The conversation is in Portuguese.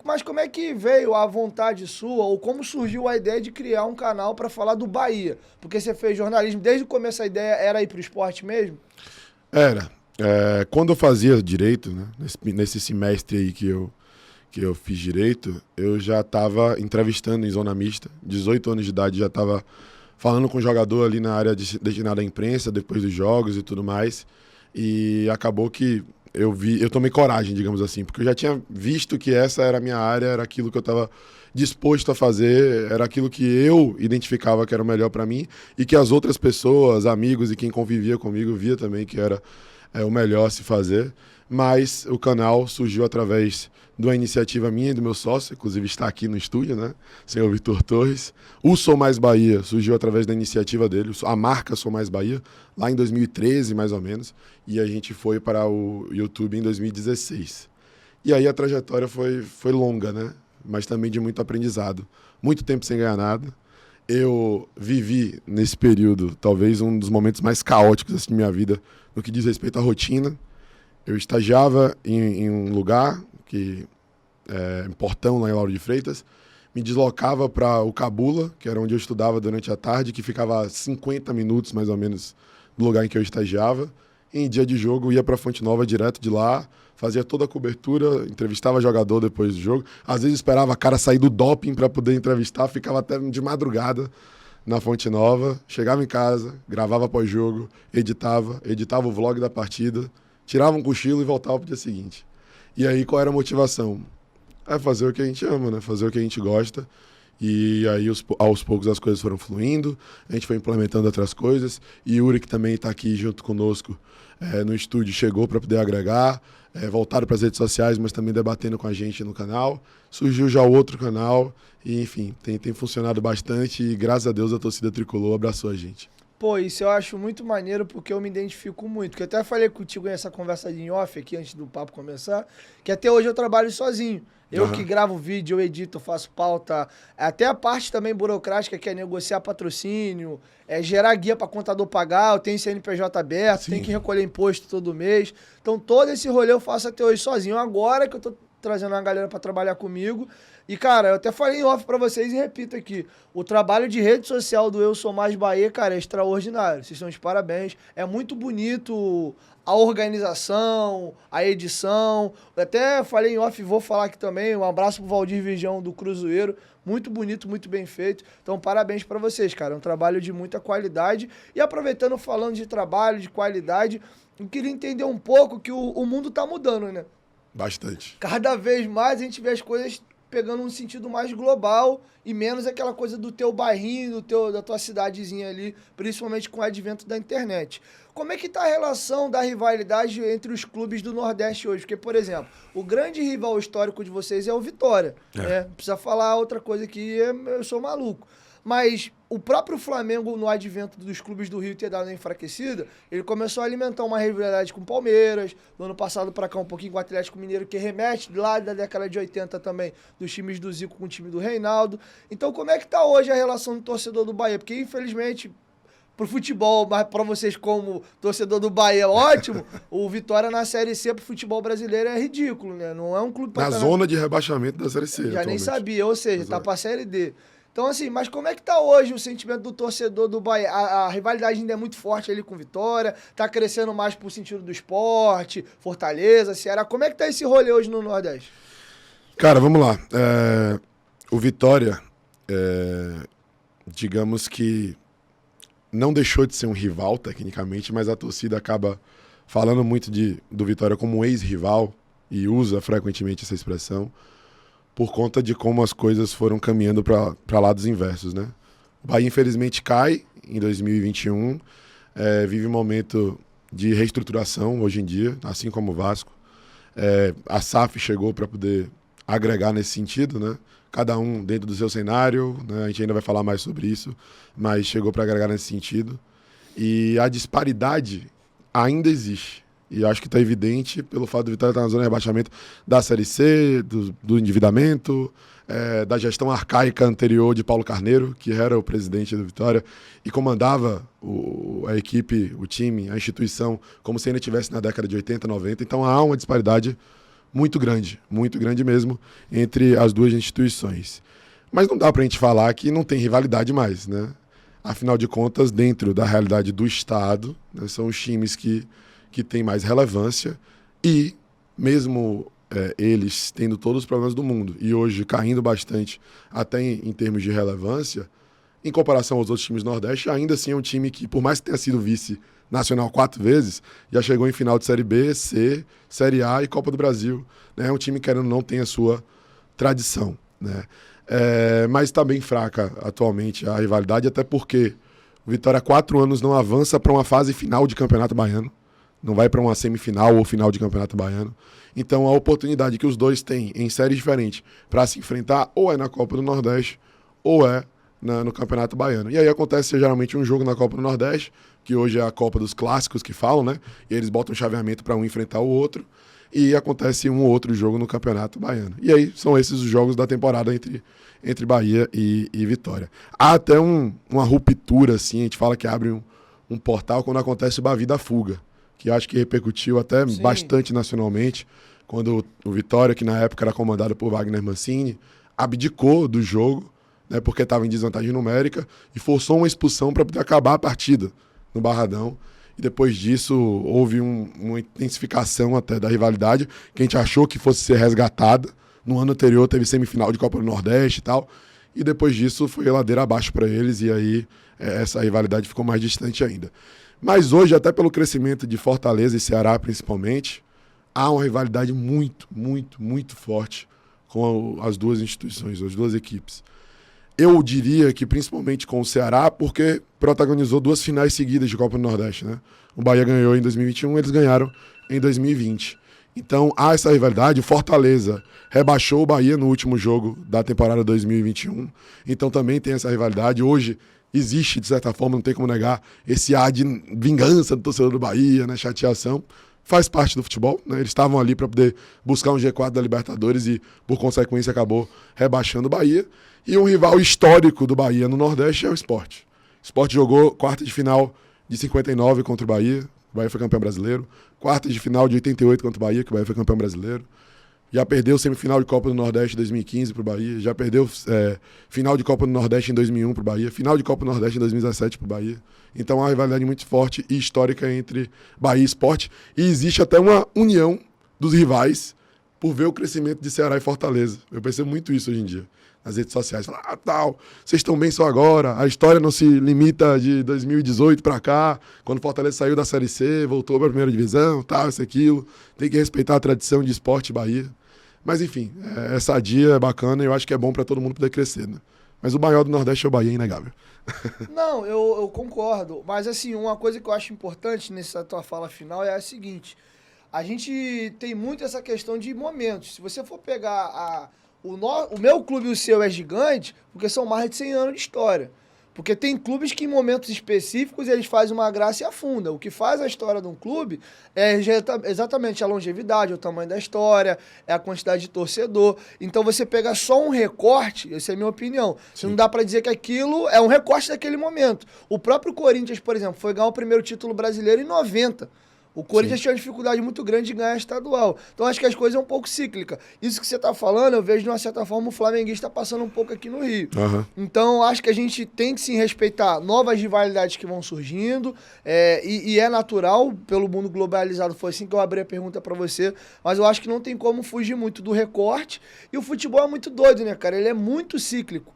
Mas como é que veio a vontade sua, ou como surgiu a ideia de criar um canal para falar do Bahia? Porque você fez jornalismo, desde o começo a ideia era ir pro esporte mesmo? Era. Quando eu fazia direito, né, nesse semestre aí que eu fiz direito, eu já estava entrevistando em zona mista. 18 anos de idade, já estava falando com o jogador ali na área destinada à imprensa, depois dos jogos e tudo mais. E acabou que eu tomei coragem, digamos assim, porque eu já tinha visto que essa era a minha área, era aquilo que eu estava disposto a fazer, era aquilo que eu identificava que era o melhor para mim e que as outras pessoas, amigos e quem convivia comigo via também que era o melhor a se fazer. Mas o canal surgiu através de uma iniciativa minha e do meu sócio, inclusive está aqui no estúdio, né? Senhor Vitor Torres. O Sou Mais Bahia surgiu através da iniciativa dele, a marca Sou Mais Bahia, lá em 2013, mais ou menos, e a gente foi para o YouTube em 2016. E aí a trajetória foi longa, né? Mas também de muito aprendizado. Muito tempo sem ganhar nada. Eu vivi nesse período, talvez um dos momentos mais caóticos assim, da minha vida, no que diz respeito à rotina. Eu estagiava em um lugar, em Portão, lá em Lauro de Freitas, me deslocava para o Cabula, que era onde eu estudava durante a tarde, que ficava a 50 minutos, mais ou menos, do lugar em que eu estagiava. E em dia de jogo, ia para Fonte Nova direto de lá, fazia toda a cobertura, entrevistava jogador depois do jogo. Às vezes esperava a cara sair do doping para poder entrevistar, ficava até de madrugada na Fonte Nova, chegava em casa, gravava pós-jogo, editava o vlog da partida, tirava um cochilo e voltava pro dia seguinte. E aí, qual era a motivação? É fazer o que a gente ama, né? Fazer o que a gente gosta. E aí, aos poucos, as coisas foram fluindo, a gente foi implementando outras coisas. E Yuri, que também está aqui junto conosco no estúdio, chegou para poder agregar. Voltaram para as redes sociais, mas também debatendo com a gente no canal. Surgiu já o outro canal. E, enfim, tem funcionado bastante. E, graças a Deus, a torcida tricolor abraçou a gente. Pô, isso eu acho muito maneiro porque eu me identifico muito. Que eu até falei contigo nessa conversa em off aqui, antes do papo começar, que até hoje eu trabalho sozinho. Eu que gravo vídeo, eu edito, eu faço pauta. Até a parte também burocrática, que é negociar patrocínio, gerar guia para contador pagar, eu tenho CNPJ aberto, Sim. tenho que recolher imposto todo mês. Então todo esse rolê eu faço até hoje sozinho. Agora que eu tô trazendo uma galera para trabalhar comigo. E, cara, eu até falei em off pra vocês e repito aqui. O trabalho de rede social do Eu Sou Mais Bahia, cara, é extraordinário. Vocês estão de parabéns. É muito bonito a organização, a edição. Eu até falei em off e vou falar aqui também. Um abraço pro Valdir Virgão do Cruzeiro. Muito bonito, muito bem feito. Então, parabéns pra vocês, cara. É um trabalho de muita qualidade. E aproveitando, falando de trabalho, de qualidade, eu queria entender um pouco que o mundo tá mudando, né? Bastante. Cada vez mais a gente vê as coisas pegando um sentido mais global e menos aquela coisa do teu bairrinho, da tua cidadezinha ali, principalmente com o advento da internet. Como é que tá a relação da rivalidade entre os clubes do Nordeste hoje? Porque, por exemplo, o grande rival histórico de vocês é o Vitória, né? Não precisa falar outra coisa aqui, eu sou maluco. Mas o próprio Flamengo, no advento dos clubes do Rio ter dado uma enfraquecida, ele começou a alimentar uma rivalidade com o Palmeiras, no ano passado para cá um pouquinho com o Atlético Mineiro, que remete lá da década de 80 também, dos times do Zico com o time do Reinaldo. Então como é que tá hoje a relação do torcedor do Bahia? Porque infelizmente, pro futebol, mas para vocês como torcedor do Bahia, ótimo, o Vitória na Série C pro futebol brasileiro é ridículo, né? Não é um clube Na zona de rebaixamento da Série C, já atualmente. nem sabia, ou seja, tá Exato. pra Série D. Então, assim, mas como é que tá hoje o sentimento do torcedor do Bahia? A rivalidade ainda é muito forte ali com Vitória, tá crescendo mais pro sentido do esporte, Fortaleza, Ceará. Como é que tá esse rolê hoje no Nordeste? Cara, vamos lá. O Vitória, digamos que não deixou de ser um rival, tecnicamente, mas a torcida acaba falando muito do Vitória como um ex-rival e usa frequentemente essa expressão por conta de como as coisas foram caminhando para lados inversos, né? O Bahia, infelizmente, cai em 2021, vive um momento de reestruturação hoje em dia, assim como o Vasco. A SAF chegou para poder agregar nesse sentido, né? Cada um dentro do seu cenário, né? A gente ainda vai falar mais sobre isso, mas chegou para agregar nesse sentido. E a disparidade ainda existe. E acho que está evidente pelo fato do Vitória estar na zona de rebaixamento da Série C, do endividamento, da gestão arcaica anterior de Paulo Carneiro, que era o presidente do Vitória e comandava a equipe, o time, a instituição, como se ainda estivesse na década de 80, 90. Então há uma disparidade muito grande mesmo, entre as duas instituições. Mas não dá pra gente falar que não tem rivalidade mais, né? Afinal de contas, dentro da realidade do Estado, né, são os times que têm mais relevância e, mesmo eles tendo todos os problemas do mundo e hoje caindo bastante até em termos de relevância, em comparação aos outros times do Nordeste, ainda assim é um time que, por mais que tenha sido vice-nacional 4 vezes, já chegou em final de Série B, C, Série A e Copa do Brasil. Né? É um time que, querendo ou não, tem a sua tradição. Né? Mas está bem fraca atualmente a rivalidade, até porque o Vitória há 4 anos não avança para uma fase final de Campeonato Baiano, não vai para uma semifinal ou final de Campeonato Baiano. Então a oportunidade que os dois têm em séries diferentes para se enfrentar ou é na Copa do Nordeste ou é no Campeonato Baiano. E aí acontece geralmente um jogo na Copa do Nordeste, que hoje é a Copa dos Clássicos que falam, né? E eles botam um chaveamento para um enfrentar o outro. E acontece um ou outro jogo no Campeonato Baiano. E aí são esses os jogos da temporada entre Bahia e Vitória. Há até uma ruptura, assim, a gente fala que abre um portal quando acontece o Bavi da Fuga, que acho que repercutiu até bastante nacionalmente, quando o Vitória, que na época era comandado por Wagner Mancini, abdicou do jogo, né, porque estava em desvantagem numérica, e forçou uma expulsão para poder acabar a partida no Barradão. E depois disso houve uma intensificação até da rivalidade, que a gente achou que fosse ser resgatada. No ano anterior teve semifinal de Copa do Nordeste e tal, e depois disso foi ladeira abaixo para eles, e aí essa rivalidade ficou mais distante ainda. Mas hoje, até pelo crescimento de Fortaleza e Ceará principalmente, há uma rivalidade muito, muito, muito forte com as duas instituições, as duas equipes. Eu diria que principalmente com o Ceará, porque protagonizou 2 finais seguidas de Copa do Nordeste, né? O Bahia ganhou em 2021, eles ganharam em 2020. Então há essa rivalidade. O Fortaleza rebaixou o Bahia no último jogo da temporada 2021. Então também tem essa rivalidade. Hoje existe, de certa forma, não tem como negar, esse ar de vingança do torcedor do Bahia, né? Chateação. Faz parte do futebol, né? Eles estavam ali para poder buscar um G4 da Libertadores e, por consequência, acabou rebaixando o Bahia. E um rival histórico do Bahia no Nordeste é o Sport. O Sport jogou quarta de final de 59 contra o Bahia foi campeão brasileiro. Quartas de final de 88 contra o Bahia, que o Bahia foi campeão brasileiro. Já perdeu semifinal de Copa do Nordeste em 2015 para o Bahia. Já perdeu final de Copa do Nordeste em 2001 para o Bahia. Final de Copa do Nordeste em 2017 para o Bahia. Então há uma rivalidade muito forte e histórica entre Bahia e Sport. E existe até uma união dos rivais por ver o crescimento de Ceará e Fortaleza. Eu percebo muito isso hoje em dia. Nas redes sociais, falam, vocês estão bem só agora, a história não se limita de 2018 para cá, quando o Fortaleza saiu da Série C, voltou para a primeira divisão, tal, isso, aquilo, tem que respeitar a tradição de Sport Bahia. Mas enfim, é sadia, é bacana e eu acho que é bom para todo mundo poder crescer, né? Mas o maior do Nordeste é o Bahia, é inegável. Não, eu concordo, mas assim, uma coisa que eu acho importante nessa tua fala final é a seguinte, a gente tem muito essa questão de momentos, se você for pegar o meu clube e o seu é gigante porque são mais de 100 anos de história. Porque tem clubes que em momentos específicos eles fazem uma graça e afundam. O que faz a história de um clube é exatamente a longevidade, o tamanho da história, é a quantidade de torcedor. Então você pega só um recorte, essa é a minha opinião. Você não dá pra dizer que aquilo é um recorte daquele momento. O próprio Corinthians, por exemplo, foi ganhar o primeiro título brasileiro em 90. O Corinthians tinha uma dificuldade muito grande de ganhar estadual. Então acho que as coisas é um pouco cíclica. Isso que você está falando, eu vejo de uma certa forma o flamenguista passando um pouco aqui no Rio. Uhum. Então acho que a gente tem que sim respeitar novas rivalidades que vão surgindo. E é natural, pelo mundo globalizado, foi assim que eu abri a pergunta para você. Mas eu acho que não tem como fugir muito do recorte. E o futebol é muito doido, né, cara? Ele é muito cíclico.